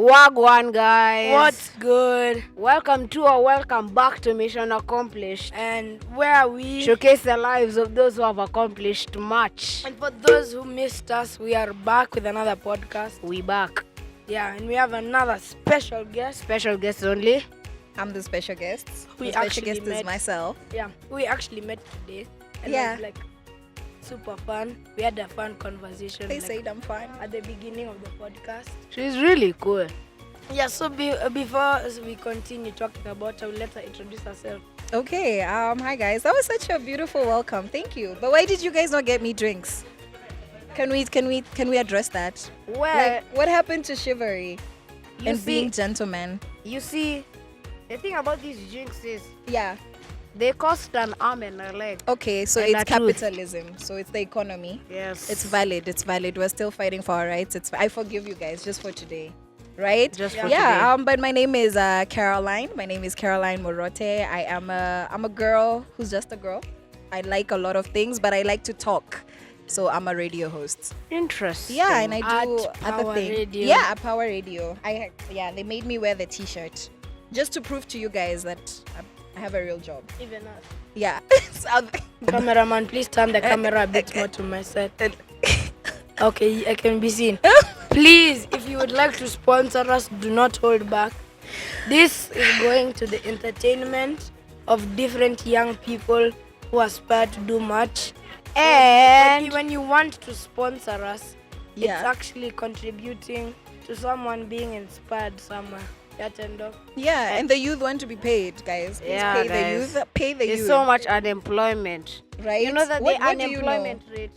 Wagwan, guys. What's good? Welcome back to Mission Accomplished. And where we showcase the lives of those who have accomplished much. And for those who missed us, we are back with another podcast. We back. Yeah, and we have another special guest. Special guest only. I'm the special guest. The special guest is myself. Yeah, we actually met today. And it was like super fun. We had a fun conversation. They said I'm fun at the beginning of the podcast. She's really cool. Yeah, so before we continue talking about her, we'll let her introduce herself. Okay, hi guys. That was such a beautiful welcome. Thank you. But why did you guys not get me drinks? Can we address that? Well, like, what happened to chivalry and being gentlemen? You see, the thing about these drinks is they cost an arm and a leg. Okay, so it's capitalism. So it's the economy. Yes. It's valid. We're still fighting for our rights. I forgive you guys just for today. Right? Just for today. But my name is Caroline. My name is Caroline Morote. I'm a girl who's just a girl. I like a lot of things, but I like to talk. So I'm a radio host. Interesting. Yeah, and I do other things. Radio. Yeah, at Pawa Radio. They made me wear the t-shirt just to prove to you guys that I have a real job. Even us. Yeah. Cameraman, please turn the camera a bit more to my side. Okay, I can be seen. Please, if you would like to sponsor us, do not hold back. This is going to the entertainment of different young people who aspire to do much. And when you want to sponsor us, it's actually contributing to someone being inspired somewhere. Yeah, and the youth want to be paid, guys. Please pay the youth. Pay the youth. There's so much unemployment. Right? You know that the unemployment rate.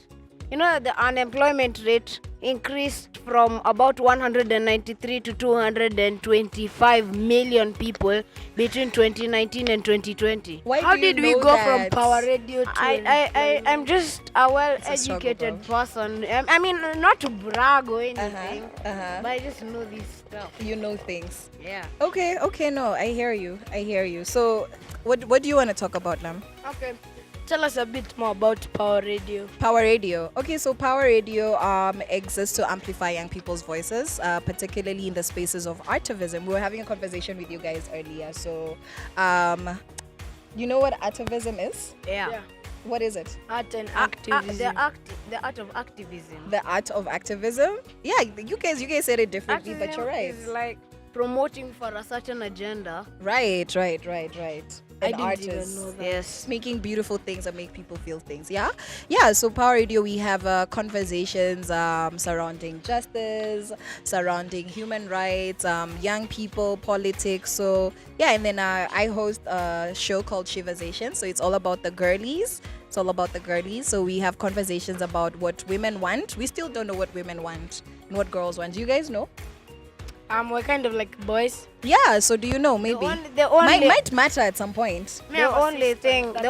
You know that the unemployment rate increased from about 193 to 225 million people between 2019 and 2020. How did we go from Pawa Radio to I'm just a well-educated person. I mean, not to brag or anything, but I just know this stuff. You know things. Yeah. Okay, no, I hear you. So, what do you want to talk about, Lam? Okay. Tell us a bit more about Pawa Radio. Pawa Radio. Okay, so Pawa Radio exists to amplify young people's voices, particularly in the spaces of artivism. We were having a conversation with you guys earlier. So, you know what artivism is? Yeah. What is it? Art and activism. The art of activism. The art of activism? Yeah, you guys said it differently, but you're right. It's like promoting for a certain agenda. Right. I didn't even know that. Yes. Making beautiful things and make people feel things. Yeah. So Pawa Radio, we have conversations surrounding justice, surrounding human rights, young people, politics. So and then I host a show called Shivazation. So it's all about the girlies. So we have conversations about what women want. We still don't know what women want and what girls want. Do you guys know? We're kind of like boys. Yeah, so do you know? Maybe the only might matter at some point. The only thing that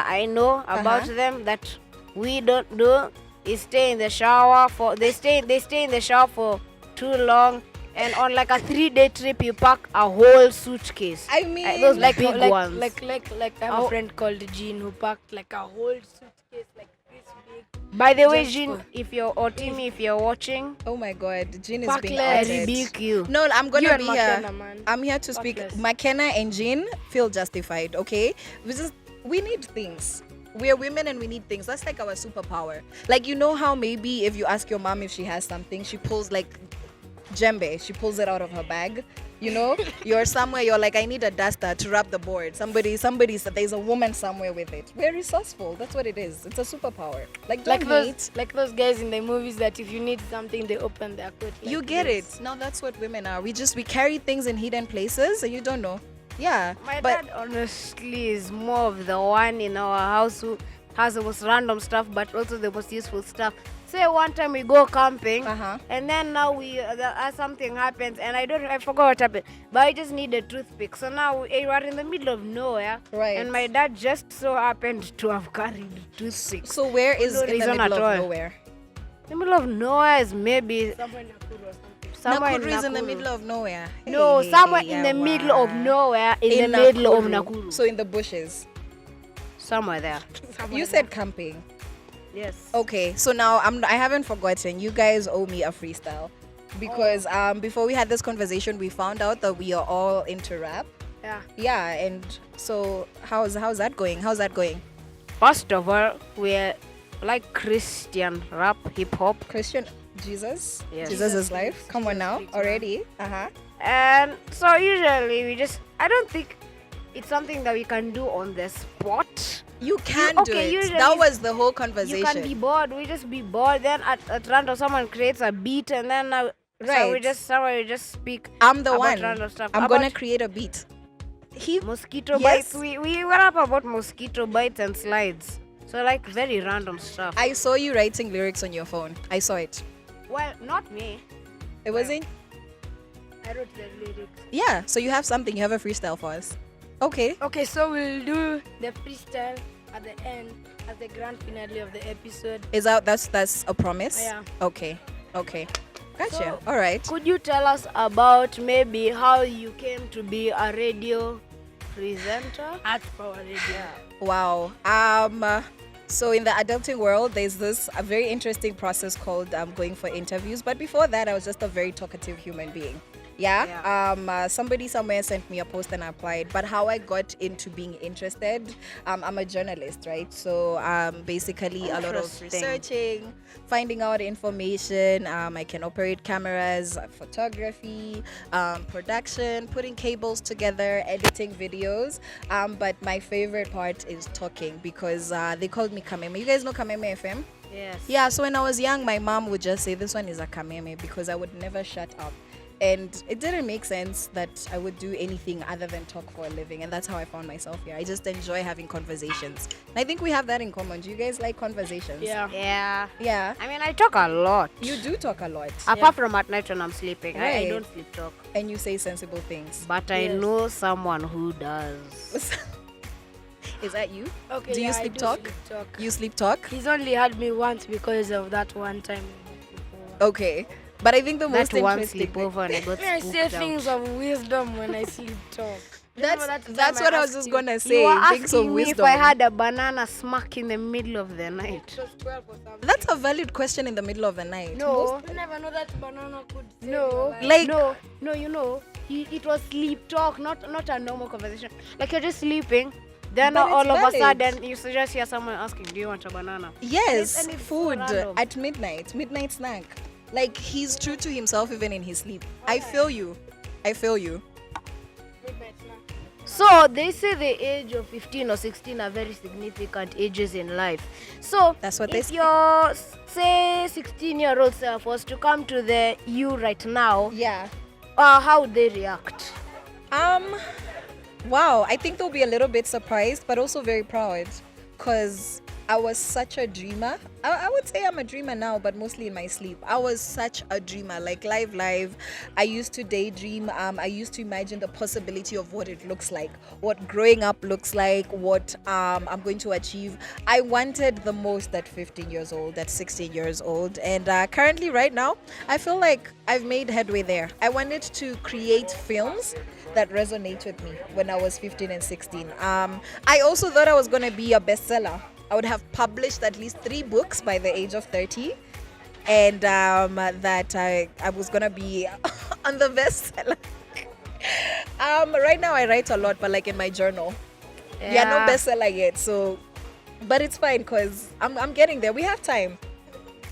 I know about them that we don't do is stay in the shower they stay in the shower for too long, and on like a 3-day trip you pack a whole suitcase. I mean, those like big ones. Like I have a friend called Jean who packed like a whole suitcase like this big. By the way, Jean, if you're watching, oh my God, Jean is being I outed. rebuke you. No, I'm gonna be McKenna, here. man. I'm here to speak. McKenna and Jean feel justified. Okay, we need things. We're women and we need things. That's like our superpower. Like, you know how maybe if you ask your mom if she has something, she pulls like djembe. She pulls it out of her bag. You know, you're somewhere, you're like, I need a duster to rub the board. Somebody said there's a woman somewhere with it. We're resourceful. That's what it is. It's a superpower. Like those guys in the movies that if you need something, they open their coat. Like you get it. Now that's what women are. We carry things in hidden places and you don't know. Yeah. My dad honestly is more of the one in our house who has the most random stuff, but also the most useful stuff. Say one time we go camping, and then now something happens, and I forgot what happened, but I just need a toothpick. So now we are in the middle of nowhere, right? And my dad just so happened to have carried toothpick. So where is in the middle of nowhere? The middle of nowhere is maybe somewhere in Nakuru or something. Nakuru is in the middle of nowhere. No, somewhere in the middle of nowhere, in the middle of Nakuru. So in the bushes. Somewhere there. You said camping. Yes. Okay, so now I haven't forgotten. You guys owe me a freestyle because before we had this conversation, we found out that we are all into rap. Yeah. Yeah, and so how's that going? How's that going? First of all, we're like Christian rap, hip hop, Christian Jesus? Yes. Jesus is life. Come on now, already. and so usually I don't think it's something that we can do on the spot. You can do okay, it. usually That was the whole You conversation. can be bored. We just be bored. Then at random, someone creates a beat, and then so we Right. just speak. I'm the about one. random stuff. I'm About gonna create a beat. mosquito Yes. bites. We went up about mosquito bites and slides. So like very random stuff. I saw you writing lyrics on your phone. I saw it. Well, not me. It wasn't. I wrote the lyrics. Yeah. So you have something. You have a freestyle for us. Okay. Okay, so we'll do the freestyle at the end, as the grand finale of the episode. Is that that's a promise? Yeah. Okay. Gotcha. So- All right. Could you tell us about maybe how you came to be a radio presenter? At Pawa Radio. Wow. So in the adulting world, there's this a very interesting process called going for interviews. But before that, I was just a very talkative human being. Yeah. Somebody somewhere sent me a post and I applied. But how I got into being interested, I'm a journalist, right? So basically a lot of Interesting. researching, finding out information. I can operate cameras, photography, production, putting cables together, editing videos. But my favorite part is talking because they called me Kameme. You guys know Kameme FM? Yes. Yeah, so when I was young, my mom would just say, this one is a Kameme, because I would never shut up. And it didn't make sense that I would do anything other than talk for a living. And that's how I found myself here. I just enjoy having conversations. And I think we have that in common. Do you guys like conversations? Yeah. Yeah. Yeah. I mean, I talk a lot. You do talk a lot. Apart from at night when I'm sleeping. I Right. don't sleep talk. And you say sensible things. But I Yes. know someone who does. Is that you? Okay, Do you yeah, sleep I do talk? sleep talk. You sleep talk? He's only had me once because of that one time before. Okay. But I think the most That one interesting thing- sleepover and I got I say spooked out. things of wisdom when I sleep talk. Remember that time That's what I was asked just you? gonna say. You were Things of asking me if wisdom. I had a banana smack in the middle of the night. It was 12 or something. That's a valid question in the middle of the night. No, You never know that banana could save no, your life. Like- no, you know, it was sleep talk, not a normal conversation. Like you're just sleeping, then But it's all of a valid. sudden you just hear someone asking, "Do you want a banana?" Yes, And it's so food random. at midnight snack. Like he's true to himself even in his sleep. I feel you. Midnight snack. So they say the age of 15 or 16 are very significant ages in life. So That's what they if say. your say 16-year-old self was to come to the you right now, Yeah. how would they react? Wow, I think they'll be a little bit surprised, but also very proud, because I was such a dreamer. I would say I'm a dreamer now, but mostly in my sleep. I was such a dreamer, like live. I used to daydream. I used to imagine the possibility of what it looks like, what growing up looks like, what I'm going to achieve. I wanted the most at 15 years old, at 16 years old. And currently, right now, I feel like I've made headway there. I wanted to create films that resonate with me when I was 15 and 16. I also thought I was going to be a bestseller. I would have published at least 3 books by the age of 30, and that I was going to be on the bestseller. Right now I write a lot, but like in my journal. Yeah, no bestseller yet. So, but it's fine because I'm getting there. We have time.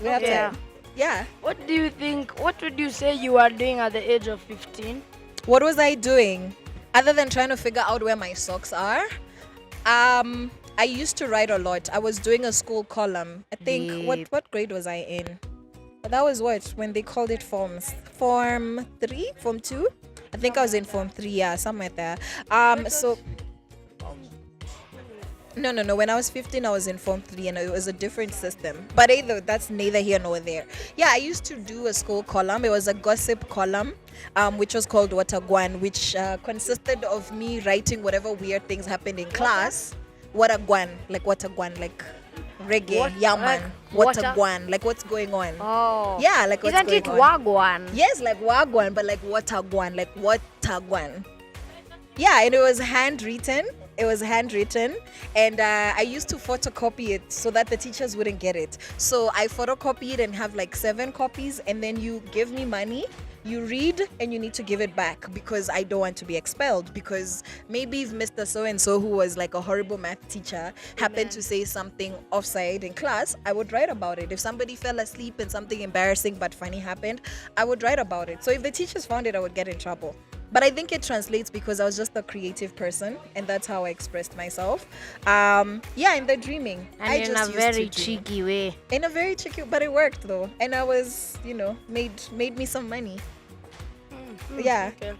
We have Yeah. time. Yeah. What do you think? What would you say you are doing at the age of 15? What was I doing other than trying to figure out where my socks are? I used to write a lot. I was doing a school column. I think what grade was I in? That was when they called it forms. Form 3, form 2. I think I was in form 3, yeah, somewhere there. So no. When I was 15, I was in form 3, and it was a different system. But that's neither here nor there. Yeah, I used to do a school column. It was a gossip column, which was called Watagwan, which consisted of me writing whatever weird things happened in class. Watagwan, like reggae, What? yaman. Like Watagwan, like what's going on. Oh. Yeah, like what's Isn't going it on. Wagwan? Yes, like Wagwan, but like Watagwan, like Watagwan. Yeah, and it was handwritten. It was handwritten, and I used to photocopy it so that the teachers wouldn't get it. So I photocopy it and have like 7 copies, and then you give me money. You read and you need to give it back because I don't want to be expelled. Because maybe if Mr. So-and-so, who was like a horrible math teacher, happened to say something offside in class, I would write about it. If somebody fell asleep and something embarrassing but funny happened, I would write about it. So if the teachers found it, I would get in trouble. But I think it translates because I was just a creative person, and that's how I expressed myself. In the dreaming. And in a very cheeky way. In a very cheeky, but it worked though. And I was, made me some money. Yeah. Okay.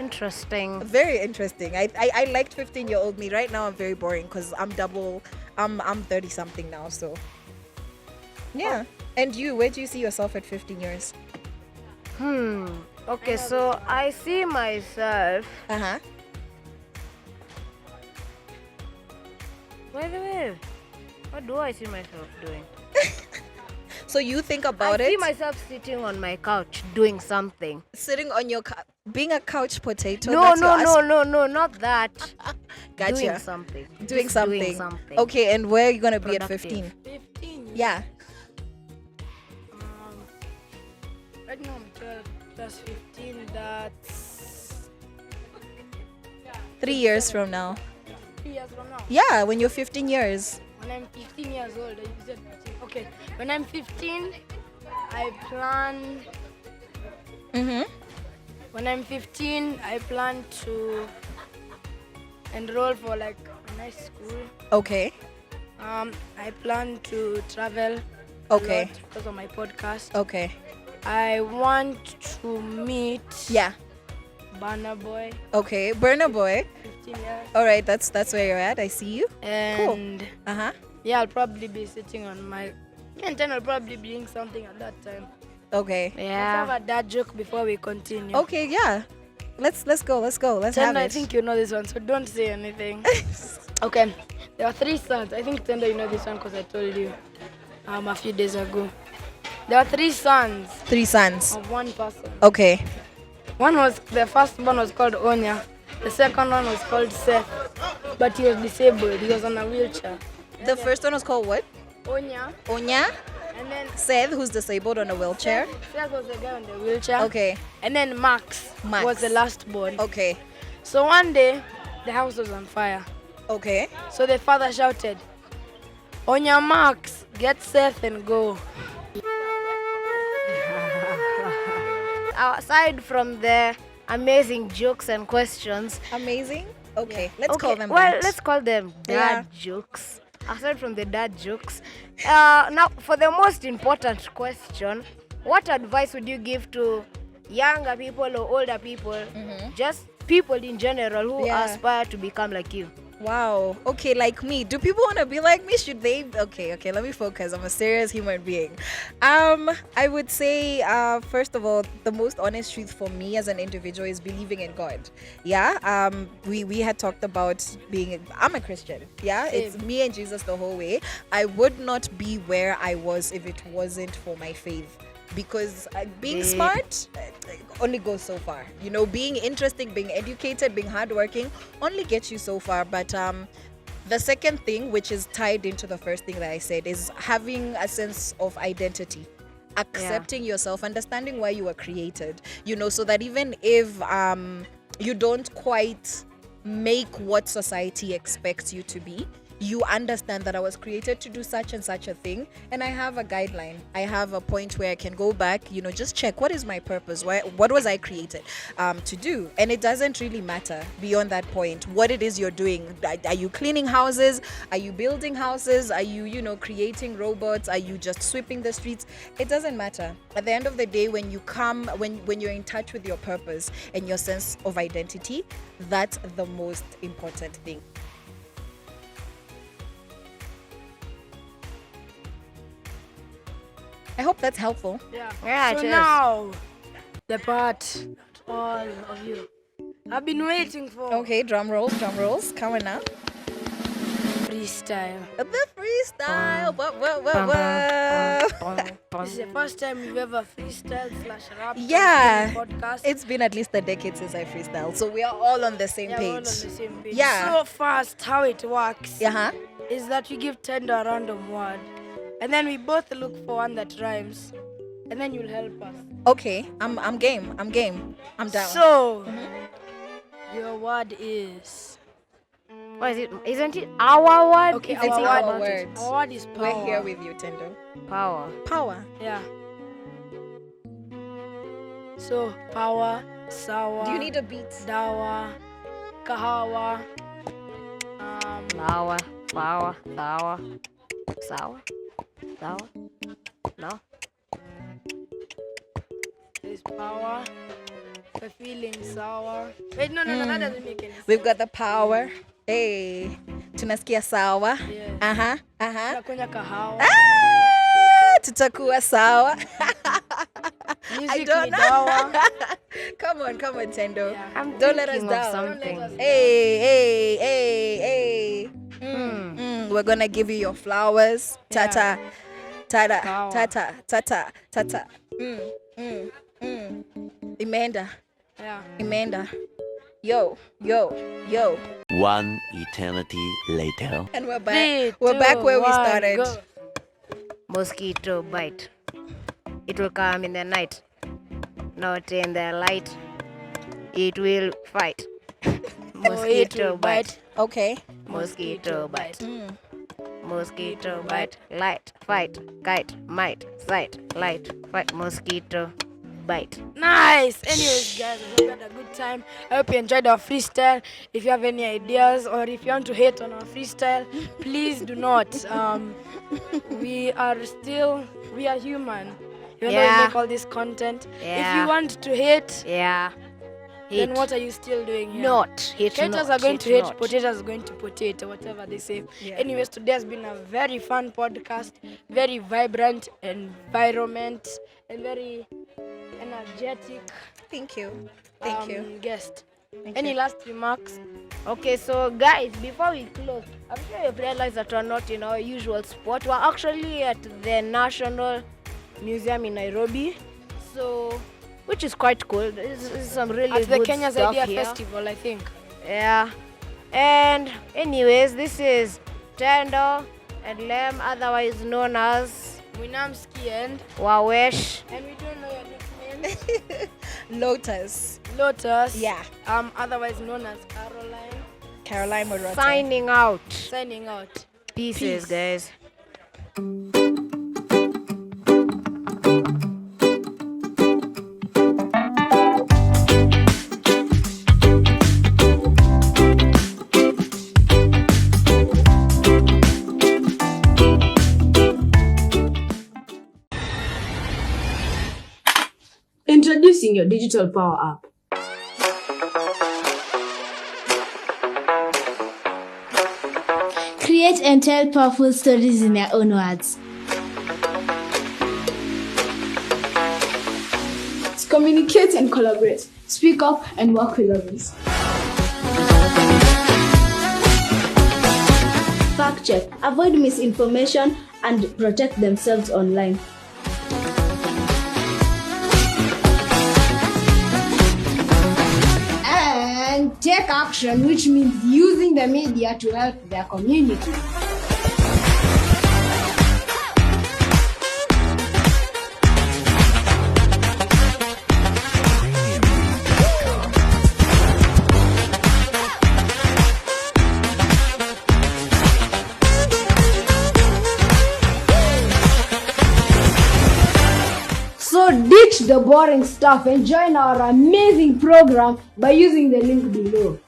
Interesting. Very interesting. I liked 15-year-old me. Right now I'm very boring because I'm 30 something now, so yeah. And you, where do you see yourself at 15 years? Okay, so I see myself. Uh-huh. By the way, what do I see myself doing? So you think about I it. see myself sitting on my couch doing something. Sitting on your being a couch potato. No, not that. Gotcha. Doing something. Doing Just something. Doing something. Okay, and where are you gonna be at Productive. 15? 15. Yeah. Right now I'm 12 plus 15. That's 3 years from now. 3 years from now. Yeah, when you're 15 years. When I'm 15 years old, you said 15. Okay. When I'm 15, I plan. When I'm 15, I plan to enroll for like a nice school. Okay. I plan to travel. Okay. A lot because of my podcast. Okay. I want to meet. Yeah. Burna Boy. Okay. Burna Boy. 15 years. All right. That's where you're at. I see you. And Cool. Uh-huh. yeah, I'll probably be sitting on my. And then I'll probably be doing something at that time. Okay. Let's Yeah. have a dad joke before we continue. Okay. Yeah. Let's go. Let's have Tenda, it. I think you know this one, so don't say anything. Okay. There are 3 sons. I think Tenda, you know this one because I told you a few days ago. There are 3 sons 3 sons. of one person. Okay. The first one was called Onya. The second one was called Seth, but he was disabled. He was on a wheelchair. The first one was called what? Onya, Onya. and then Seth, who's disabled on a wheelchair. Seth was the guy on the wheelchair. Okay. And then Max was the last born. Okay. So one day, the house was on fire. Okay. So the father shouted, Onya Max, get Seth and go. Aside from the amazing jokes and questions, Amazing. Okay. Let's call them well, that. let's call them Yeah. dad jokes. Aside from the dad jokes, now for the most important question, what advice would you give to younger people or older people, just people in general who Yeah. aspire to become like you? Wow. Okay, like me. Do people want to be like me? Should they? Okay, let me focus. I'm a serious human being. I would say, first of all, the most honest truth for me as an individual is believing in God. Yeah. We had talked about I'm a Christian. Yeah. Same. It's me and Jesus the whole way. I would not be where I was if it wasn't for my faith. Because being smart only goes so far. Being interesting, being educated, being hardworking only gets you so far. But the second thing, which is tied into the first thing that I said, is having a sense of identity. Accepting yourself, understanding why you were created. So that even if you don't quite make what society expects you to be, you understand that I was created to do such and such a thing, and I have a guideline. I have a point where I can go back, just check what is my purpose, what was I created to do. And it doesn't really matter beyond that point what it is you're doing. Are you cleaning houses? Are you building houses? Are you creating robots? Are you just sweeping the streets? It doesn't matter. At the end of the day, when you're in touch with your purpose and your sense of identity, that's the most important thing. I hope that's helpful. Yeah, So it is. now, the part that all of you have been waiting for. Okay, drum rolls, coming up. freestyle. The freestyle. What? This is the first time we've ever freestyle / rap. Yeah. Podcast. It's been at least a decade since I freestyle, so we are all on the same We're all on page. the same page. Yeah. So fast, how it works Uh-huh. is that we give Tendo a random word, and then we both look for one that rhymes, and then you'll help us. Okay. I'm game. I'm down. So, your word is. What is it? Isn't it our word? Okay, If it's our our word. Our word is power. We're here with you, Tendo. Power. Power. Yeah. So, power, sour. Do you need a beat? Dawa, kahawa. Flower. Flower. Sour. Sour. Sour. No. There's power. The feeling sour. Wait, no, that doesn't make any sense. We've got the power. Hey. Tunasikia sawa. Yeah. Uh-huh. Tunakunywa kahawa. Tutakuwa sawa. Music don't ni know. dawa. Come on, Tendo. Yeah. I'm Don't let us thinking of down. something. Hey. We're gonna give you your flowers. Tata. Power. Tata. Imeenda. Yo. One eternity later. And we're back. 3, We're back 2, where we 1, started. go. Mosquito bite. It will come in the night, not in the light. It will fight. Mosquito bite. Okay. Mosquito bite. Mosquito bite. Light. Fight. Kite. Might. Sight. Light. Fight. Mosquito bite. Nice. Anyways, guys, I hope you had a good time. I hope you enjoyed our freestyle. If you have any ideas or if you want to hate on our freestyle, please do not. We are human. Even though we make all this content. If Yeah. you want to hate, Yeah. then Hate. what are you still doing here? Not. Hate Haters not. are going to hate, not. potatoes are going to potato, whatever they say. Yeah. Anyways, today has been a very fun podcast, very vibrant environment, and very energetic Thank you. guest. Thank Any you. last remarks? Okay, so guys, before we close, I'm sure you've realized that we're not in our usual spot. We're actually at the National Museum in Nairobi, so which is quite cool. This is some really At the good Kenya's stuff Idea here. Festival, I think. Yeah. And anyways, this is Tendo and Lem, otherwise known as Winamski and Wawesh. we don't know your nickname. Lotus. Lotus. Yeah. Otherwise known as Caroline Morata. Signing out. Signing out. Pieces, guys. Introducing your digital power app. Create and tell powerful stories in your own words. Communicate and collaborate. Speak up and work with others. Fact check. Avoid misinformation and protect themselves online. And take action, which means using the media to help their community. So ditch the boring stuff and join our amazing program by using the link below.